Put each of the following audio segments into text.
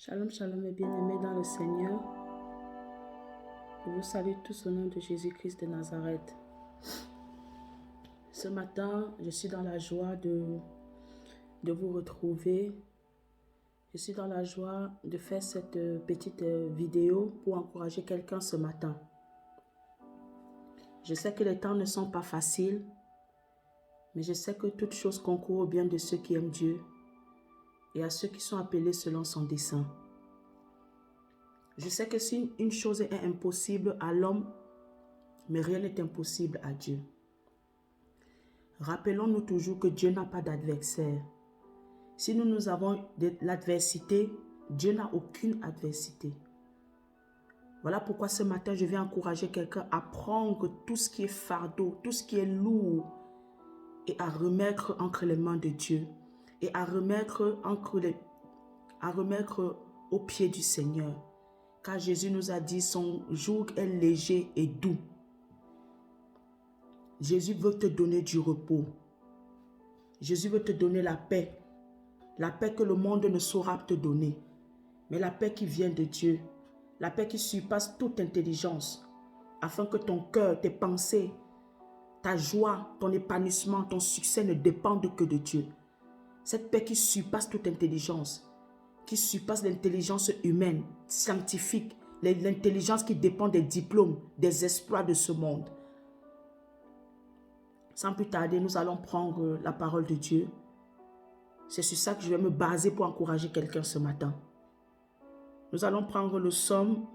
Shalom, shalom mes bien-aimés dans le Seigneur. Je vous salue tous au nom de Jésus-Christ de Nazareth. Ce matin, je suis dans la joie de vous retrouver. Je suis dans la joie de faire cette petite vidéo pour encourager quelqu'un ce matin. Je sais que les temps ne sont pas faciles, mais je sais que toute chose concourt au bien de ceux qui aiment Dieu et à ceux qui sont appelés selon son dessein. Je sais que si une chose est impossible à l'homme, mais rien n'est impossible à Dieu. Rappelons-nous toujours que Dieu n'a pas d'adversaire. Si nous avons de l'adversité, Dieu n'a aucune adversité. Voilà pourquoi ce matin, je vais encourager quelqu'un à prendre tout ce qui est fardeau, tout ce qui est lourd, et à remettre entre les mains de Dieu, et à remettre aux pieds du Seigneur. Car Jésus nous a dit, son joug est léger et doux. Jésus veut te donner du repos. Jésus veut te donner la paix que le monde ne saura te donner, mais la paix qui vient de Dieu, la paix qui surpasse toute intelligence, afin que ton cœur, tes pensées, ta joie, ton épanouissement, ton succès ne dépendent que de Dieu. Cette paix qui surpasse toute intelligence, qui surpasse l'intelligence humaine, scientifique, l'intelligence qui dépend des diplômes, des exploits de ce monde. Sans plus tarder, nous allons prendre la parole de Dieu. C'est sur ça que je vais me baser pour encourager quelqu'un ce matin. Nous allons prendre le psaume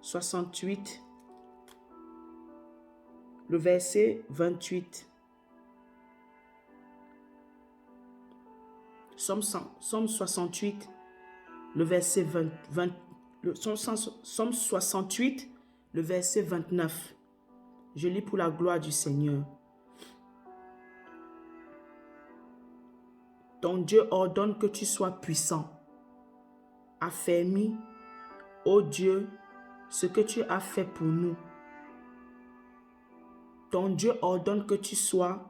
68, le verset 28. Psaume 68, le verset 20, Psaume 68, le verset 29. Je lis pour la gloire du Seigneur. Ton Dieu ordonne que tu sois puissant. Affermis, ô Dieu, ce que tu as fait pour nous. Ton Dieu ordonne que tu sois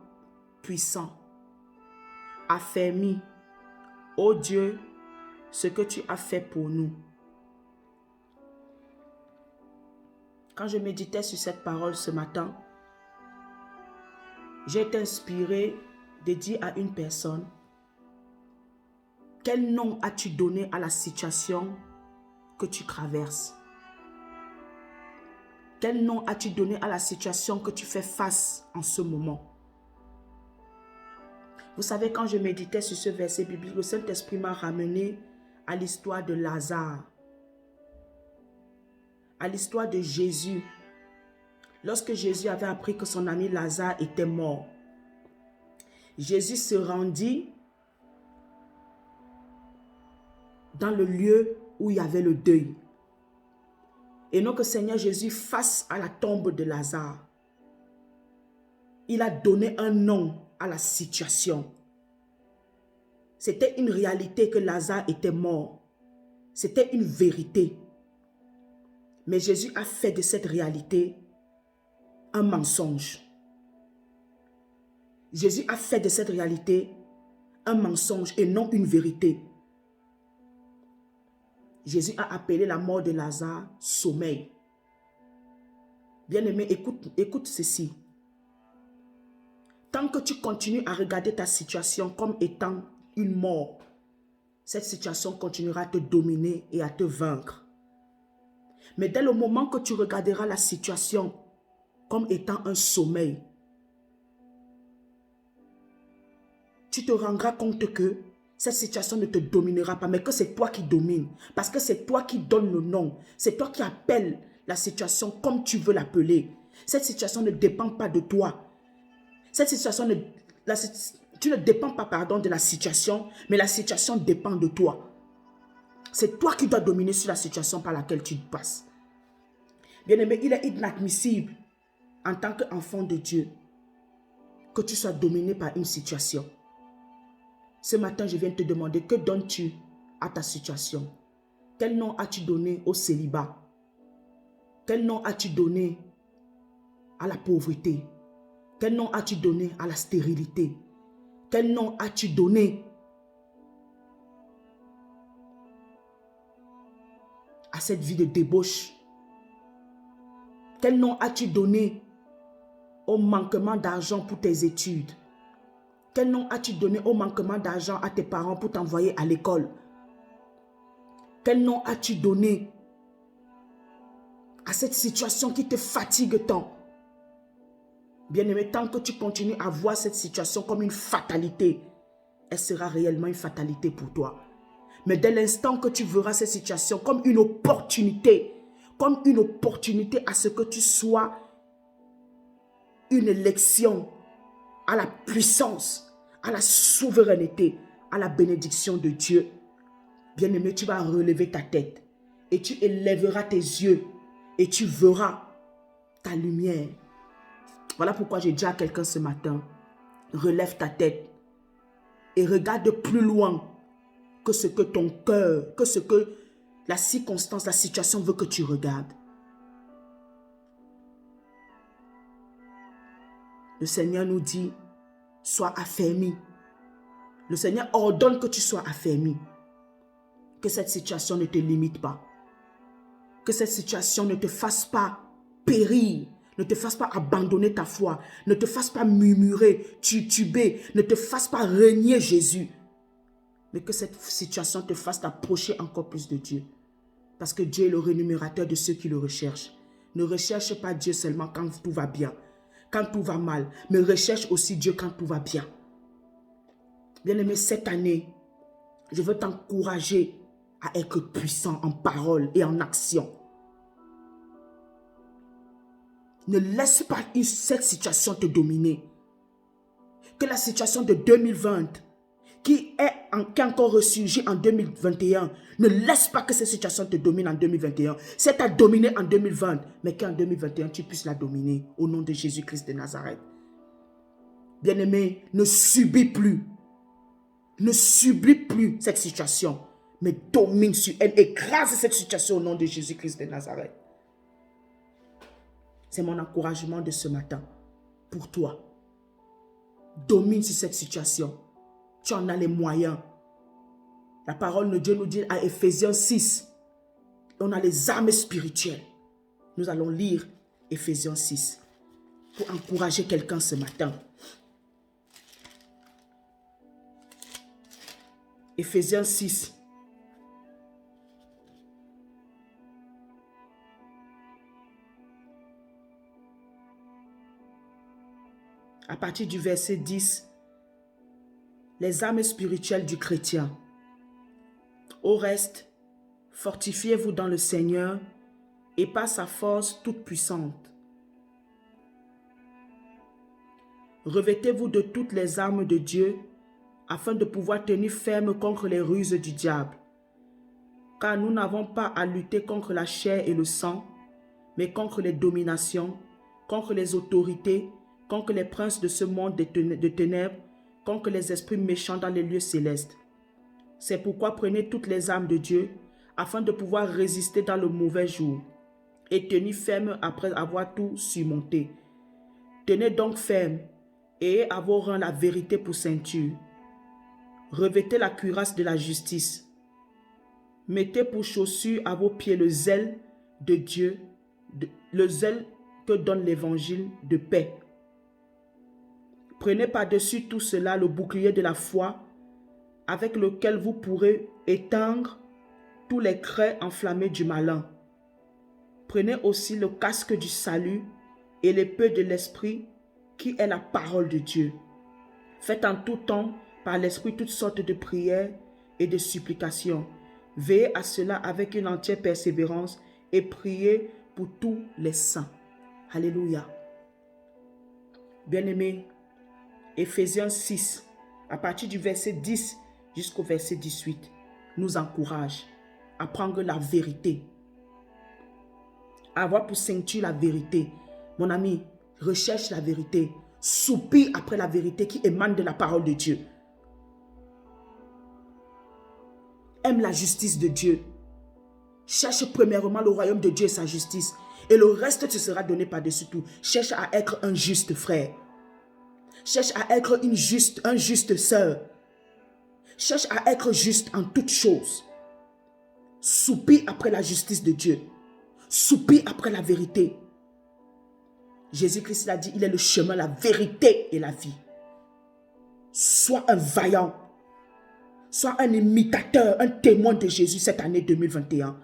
puissant. Affermis, ô Dieu, ce que tu as fait pour nous. Quand je méditais sur cette parole ce matin, j'ai été inspiré de dire à une personne: quel nom as-tu donné à la situation que tu traverses? Quel nom as-tu donné à la situation que tu fais face en ce moment? Vous savez, quand je méditais sur ce verset biblique, le Saint-Esprit m'a ramené à l'histoire de Lazare, à l'histoire de Jésus. Lorsque Jésus avait appris que son ami Lazare était mort, Jésus se rendit dans le lieu où il y avait le deuil. Et non que Seigneur Jésus, face à la tombe de Lazare, il a donné un nom à la situation. C'était une réalité que Lazare était mort. C'était une vérité. Mais Jésus a fait de cette réalité un mensonge. Jésus a fait de cette réalité un mensonge et non une vérité. Jésus a appelé la mort de Lazare sommeil. Bien-aimé, écoute ceci. Tant que tu continues à regarder ta situation comme étant une mort, cette situation continuera à te dominer et à te vaincre. Mais dès le moment que tu regarderas la situation comme étant un sommeil, tu te rendras compte que cette situation ne te dominera pas, mais que c'est toi qui domines. Parce que c'est toi qui donnes le nom. C'est toi qui appelles la situation comme tu veux l'appeler. Cette situation ne dépend pas de toi. Cette situation tu ne dépends pas, de la situation, mais la situation dépend de toi. C'est toi qui dois dominer sur la situation par laquelle tu passes. Bien-aimé, il est inadmissible en tant qu'enfant de Dieu que tu sois dominé par une situation. Ce matin, je viens te demander, que donnes-tu à ta situation? Quel nom as-tu donné au célibat? Quel nom as-tu donné à la pauvreté? Quel nom as-tu donné à la stérilité? Quel nom as-tu donné à cette vie de débauche? Quel nom as-tu donné au manquement d'argent pour tes études? Quel nom as-tu donné au manquement d'argent à tes parents pour t'envoyer à l'école? Quel nom as-tu donné à cette situation qui te fatigue tant? Bien-aimé, tant que tu continues à voir cette situation comme une fatalité, elle sera réellement une fatalité pour toi. Mais dès l'instant que tu verras cette situation comme une opportunité à ce que tu sois une élection à la puissance, à la souveraineté, à la bénédiction de Dieu, bien-aimé, tu vas relever ta tête et tu élèveras tes yeux et tu verras ta lumière. Voilà pourquoi j'ai dit à quelqu'un ce matin, relève ta tête et regarde plus loin que ce que ton cœur, que ce que la circonstance, la situation veut que tu regardes. Le Seigneur nous dit, sois affermi. Le Seigneur ordonne que tu sois affermi. Que cette situation ne te limite pas. Que cette situation ne te fasse pas périr. Ne te fasse pas abandonner ta foi. Ne te fasse pas murmurer, tituber. Ne te fasse pas renier Jésus. Mais que cette situation te fasse t'approcher encore plus de Dieu. Parce que Dieu est le rémunérateur de ceux qui le recherchent. Ne recherche pas Dieu seulement quand tout va bien, quand tout va mal. Mais recherche aussi Dieu quand tout va bien. Bien-aimé, cette année, je veux t'encourager à être puissant en parole et en action. Ne laisse pas cette situation te dominer. Que la situation de 2020, qui est encore ressurgie en 2021, ne laisse pas que cette situation te domine en 2021. C'est à dominer en 2020, mais qu'en 2021, tu puisses la dominer au nom de Jésus-Christ de Nazareth. Bien-aimé, ne subis plus. Ne subis plus cette situation, mais domine sur elle. Écrase cette situation au nom de Jésus-Christ de Nazareth. C'est mon encouragement de ce matin pour toi. Domine sur cette situation. Tu en as les moyens. La parole de Dieu nous dit à Éphésiens 6, on a les armes spirituelles. Nous allons lire Éphésiens 6 pour encourager quelqu'un ce matin. Éphésiens 6. À partir du verset 10, les armes spirituelles du chrétien. Au reste, fortifiez-vous dans le Seigneur et par sa force toute puissante. Revêtez-vous de toutes les armes de Dieu afin de pouvoir tenir ferme contre les ruses du diable. Car nous n'avons pas à lutter contre la chair et le sang, mais contre les dominations, contre les autorités, contre les princes de ce monde de ténèbres, contre les esprits méchants dans les lieux célestes. C'est pourquoi prenez toutes les armes de Dieu, afin de pouvoir résister dans le mauvais jour, et tenir ferme après avoir tout surmonté. Tenez donc ferme, et ayez à vos reins la vérité pour ceinture. Revêtez la cuirasse de la justice. Mettez pour chaussure à vos pieds le zèle de Dieu, le zèle que donne l'évangile de paix. Prenez par-dessus tout cela le bouclier de la foi, avec lequel vous pourrez éteindre tous les craies enflammés du malin. Prenez aussi le casque du salut et l'épée de l'esprit, qui est la parole de Dieu. Faites en tout temps par l'esprit toutes sortes de prières et de supplications. Veillez à cela avec une entière persévérance et priez pour tous les saints. Alléluia. Bien-aimés, Éphésiens 6, à partir du verset 10 jusqu'au verset 18, nous encourage à prendre la vérité, à avoir pour ceinture la vérité. Mon ami, recherche la vérité, soupire après la vérité qui émane de la parole de Dieu. Aime la justice de Dieu. Cherche premièrement le royaume de Dieu et sa justice, et le reste te sera donné par-dessus tout. Cherche à être un juste frère. Cherche à être un juste sœur. Cherche à être juste en toutes choses. Soupire après la justice de Dieu. Soupire après la vérité. Jésus-Christ l'a dit, il est le chemin, la vérité et la vie. Sois un vaillant. Sois un imitateur, un témoin de Jésus cette année 2021.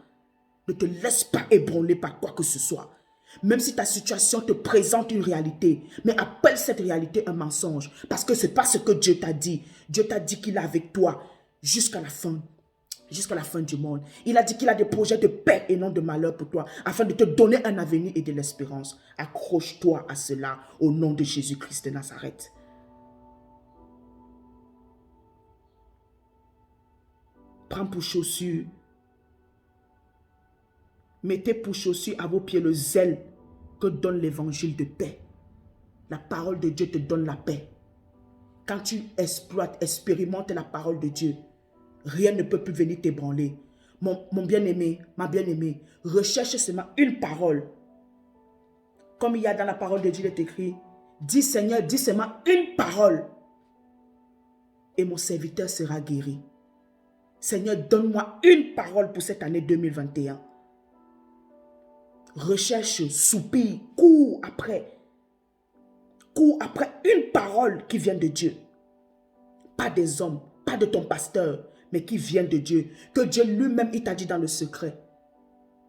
Ne te laisse pas ébranler par quoi que ce soit. Même si ta situation te présente une réalité, mais appelle cette réalité un mensonge. Parce que ce n'est pas ce que Dieu t'a dit. Dieu t'a dit qu'il est avec toi jusqu'à la fin du monde. Il a dit qu'il a des projets de paix et non de malheur pour toi, afin de te donner un avenir et de l'espérance. Accroche-toi à cela au nom de Jésus-Christ de Nazareth. Prends pour chaussure. Mettez pour chaussure à vos pieds le zèle que donne l'évangile de paix. La parole de Dieu te donne la paix. Quand tu expérimentes la parole de Dieu, rien ne peut plus venir t'ébranler. Mon bien-aimé, ma bien-aimée, recherche seulement une parole. Comme il y a dans la parole de Dieu, il est écrit, dis Seigneur, dis seulement une parole et mon serviteur sera guéri. Seigneur, donne-moi une parole pour cette année 2021. Recherche, soupire, cours après. Cours après une parole qui vient de Dieu. Pas des hommes, pas de ton pasteur, mais qui vient de Dieu. Que Dieu lui-même, il t'a dit dans le secret.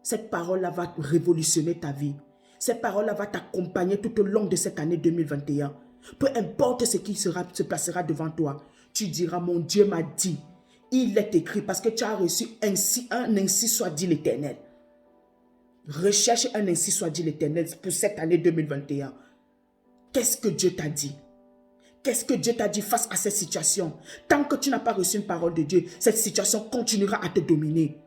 Cette parole-là va révolutionner ta vie. Cette parole-là va t'accompagner tout au long de cette année 2021. Peu importe ce qui se placera devant toi, tu diras, mon Dieu m'a dit. Il est écrit parce que tu as reçu un ainsi soit dit l'Éternel. Recherche un ainsi soit dit l'Éternel pour cette année 2021. Qu'est-ce que Dieu t'a dit? Qu'est-ce que Dieu t'a dit face à cette situation? Tant que tu n'as pas reçu une parole de Dieu, cette situation continuera à te dominer.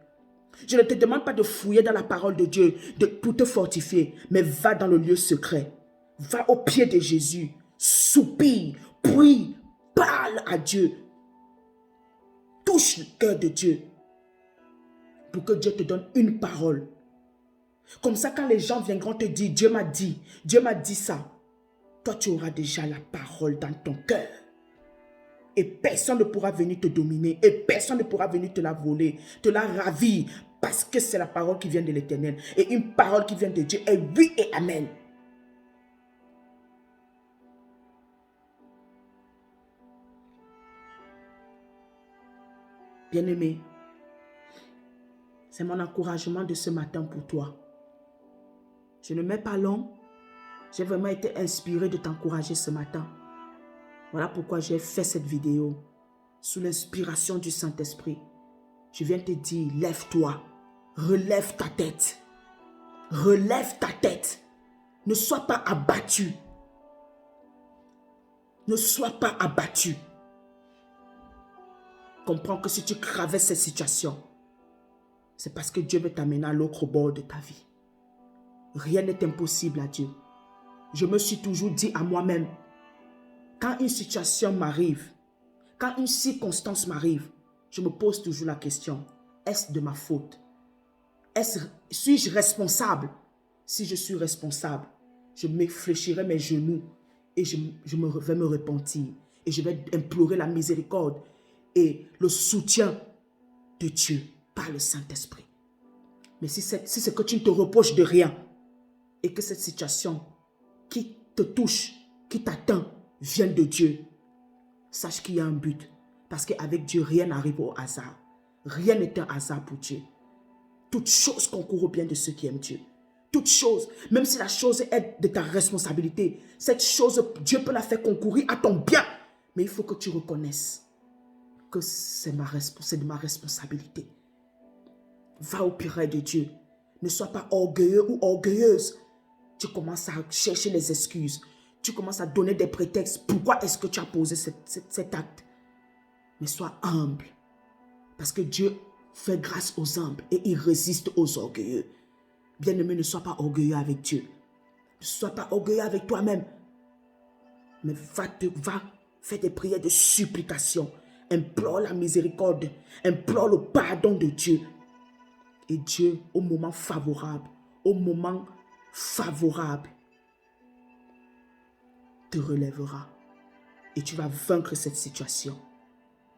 Je ne te demande pas de fouiller dans la parole de Dieu pour te fortifier, mais va dans le lieu secret. Va au pied de Jésus. Soupire, prie, parle à Dieu. Touche le cœur de Dieu pour que Dieu te donne une parole. Comme ça, quand les gens viendront te dire, Dieu m'a dit ça, toi tu auras déjà la parole dans ton cœur. Et personne ne pourra venir te dominer, et personne ne pourra venir te la voler, te la ravir, parce que c'est la parole qui vient de l'Éternel. Et une parole qui vient de Dieu est oui et amen. Bien-aimé, c'est mon encouragement de ce matin pour toi. Je ne mets pas long. J'ai vraiment été inspiré de t'encourager ce matin. Voilà pourquoi j'ai fait cette vidéo. Sous l'inspiration du Saint-Esprit. Je viens te dire, lève-toi. Relève ta tête. Relève ta tête. Ne sois pas abattu. Ne sois pas abattu. Comprends que si tu traverses cette situation, c'est parce que Dieu veut t'amener à l'autre bord de ta vie. Rien n'est impossible à Dieu. Je me suis toujours dit à moi-même, quand une situation m'arrive, quand une circonstance m'arrive, je me pose toujours la question, est-ce de ma faute? Suis-je responsable? Si je suis responsable, je m'effléchirai mes genoux et je vais me repentir et je vais implorer la miséricorde et le soutien de Dieu par le Saint-Esprit. Mais si c'est que tu ne te reproches de rien et que cette situation qui te touche, qui t'atteint, vient de Dieu, sache qu'il y a un but. Parce qu'avec Dieu, rien n'arrive au hasard. Rien n'est un hasard pour Dieu. Toute chose concourt au bien de ceux qui aiment Dieu. Toute chose, même si la chose est de ta responsabilité, cette chose, Dieu peut la faire concourir à ton bien. Mais il faut que tu reconnaisses que c'est de ma responsabilité. Va au auprès de Dieu. Ne sois pas orgueilleux ou orgueilleuse. Tu commences à chercher les excuses. Tu commences à donner des prétextes. Pourquoi est-ce que tu as posé cet acte? Mais sois humble. Parce que Dieu fait grâce aux humbles et il résiste aux orgueilleux. Bien-aimé, ne sois pas orgueilleux avec Dieu. Ne sois pas orgueilleux avec toi-même. Mais va faire des prières de supplication. Implore la miséricorde. Implore le pardon de Dieu. Et Dieu, au moment favorable, te relèvera. Et tu vas vaincre cette situation.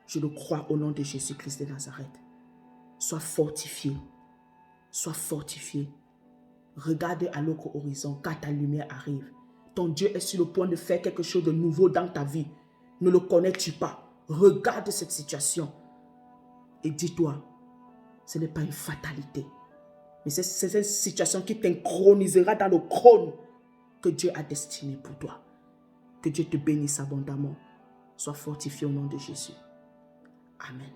Je le crois au nom de Jésus-Christ de Nazareth. Sois fortifié. Sois fortifié. Regarde à l'autre horizon car ta lumière arrive. Ton Dieu est sur le point de faire quelque chose de nouveau dans ta vie. Ne le connais-tu pas? Regarde cette situation et dis-toi, ce n'est pas une fatalité. Mais c'est une situation qui t'inchronisera dans le trône que Dieu a destiné pour toi. Que Dieu te bénisse abondamment. Sois fortifié au nom de Jésus. Amen.